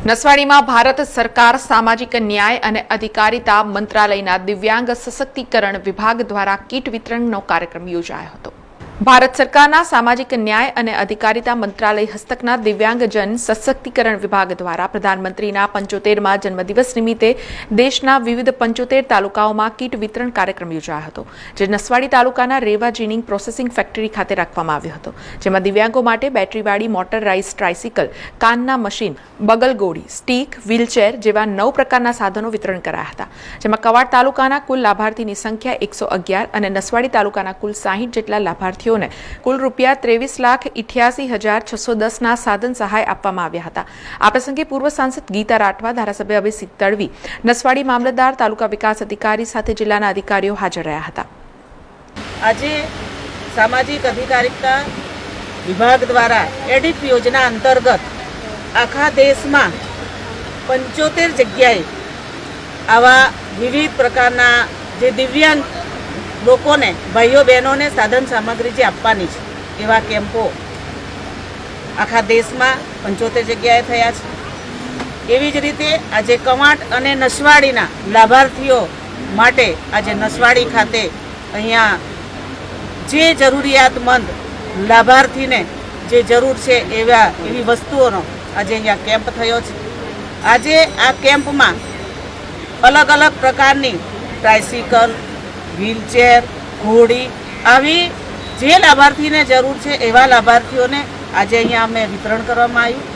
નસવાડીમાં ભારત સરકાર સામાજિક ન્યાય અને અધિકારિતા મંત્રાલયના દિવ્યાંગ સશક્તિકરણ વિભાગ દ્વારા કીટ વિતરણનો કાર્યક્રમ યોજાયો હતો। ભારત સરકારના સામાજિક ન્યાય અને અધિકારિતા મંત્રાલય હસ્તકના દિવ્યાંગજન સશક્તિકરણ વિભાગ દ્વારા પ્રધાનમંત્રીના 75મા જન્મદિવસ નિમિત્તે દેશના વિવિધ 75 તાલુકાઓમાં કીટ વિતરણ કાર્યક્રમ યોજાયો હતો, જે નસવાડી તાલુકાના રેવા જીનિંગ પ્રોસેસિંગ ફેક્ટરી ખાતે રાખવામાં આવ્યો હતો, જેમાં દિવ્યાંગો માટે બેટરીવાળી motorize tricycle, કાનના machine, બગલગોળી, stick, wheelchair જેવા 9 પ્રકારના સાધનો વિતરણ કરાયા હતા, જેમાં કવાડ તાલુકાના કુલ લાભાર્થીની સંખ્યા 111 અને નસવાડી તાલુકાના કુલ 60 જેટલા લાભાર્થીઓ કુલ રૂપિયા 23,88,610 સાધન સહાય આપવામાં આવ્યા હતા। આ પ્રસંગે પૂર્વ સાંસદ ગીતા રાઠવા, ધારાસભ્ય અભિસિંહ તડવી, નસવાડી મામલતદાર, તાલુકા વિકાસ અધિકારી સાથે જિલ્લાના અધિકારીઓ હાજર રહ્યા હતા। આજે સામાજિક અધિકારિતા વિભાગ દ્વારા એડિટ યોજના અંતર્ગત આખા દેશમાં 75 જગ્યાએ આવા વિવિધ પ્રકારના જે દિવ્યાંગ લોકોને, ભાઈઓ બહેનોને સાધન સામગ્રી જે આપવાની છે એવા કેમ્પો આખા દેશમાં 75 જગ્યાએ થયા છે। એવી જ રીતે આજે કવાંટ અને નસવાડીના લાભાર્થીઓ માટે આજે નસવાડી ખાતે અહીંયા જે જરૂરિયાતમંદ લાભાર્થીને જે જરૂર છે એવી વસ્તુઓનો આજે અહીંયા કેમ્પ થયો છે। આજે આ કેમ્પમાં અલગ અલગ પ્રકારની ટ્રાઇસિકલ, વ્હીલચેર, ઘોડી આવી જે લાભાર્થીને જરૂર છે એવા લાભાર્થીઓને આજે અહીંયા અમે વિતરણ કરવામાં આવ્યું।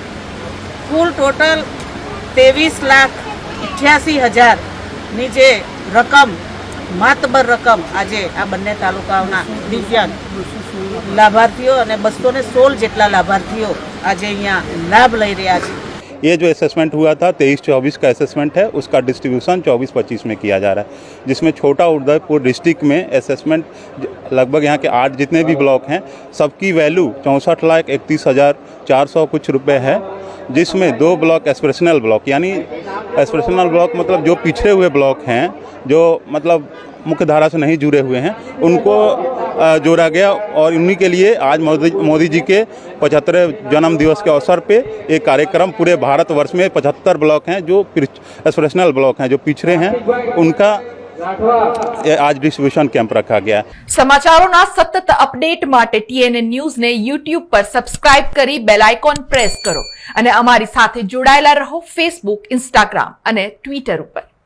કુલ ટોટલ 23,88,000ની જે રકમ, માતબર રકમ આજે આ બંને તાલુકાઓના દિવ્યાંગ લાભાર્થીઓ અને 216 જેટલા લાભાર્થીઓ આજે અહીંયા લાભ લઈ રહ્યા છે। ये जो असेसमेंट हुआ था 23-24 का असेसमेंट है, उसका डिस्ट्रीब्यूशन 24-25 में किया जा रहा है, जिसमें छोटा उदयपुर डिस्ट्रिक्ट में असेसमेंट लगभग यहाँ के 8 जितने भी ब्लॉक हैं सबकी वैल्यू 64,31,400 कुछ रुपए है, जिसमें 2 ब्लॉक एस्पिरेशनल ब्लॉक, यानी एस्पिरेशनल ब्लॉक मतलब जो पिछड़े हुए ब्लॉक हैं, जो मतलब मुख्य धारा से नहीं जुड़े हुए हैं, उनको जोड़ा गया और उन्हीं के लिए आज मोदी जी के 75वें जन्म दिवस के अवसर पे एक कार्यक्रम पूरे भारत वर्ष में 75 ब्लॉक हैं जो एस्पिरेशनल ब्लॉक हैं, जो पिछड़े हैं, उनका आज डिस्ट्रीब्यूशन कैंप रखा गया। समाचारों सतत अपडेट माटे TNN न्यूज ने YouTube पर सब्सक्राइब करी बेल आइकॉन प्रेस करो અને અમારી સાથે જોડાયેલા રહો Facebook, Instagram અને Twitter ઉપર।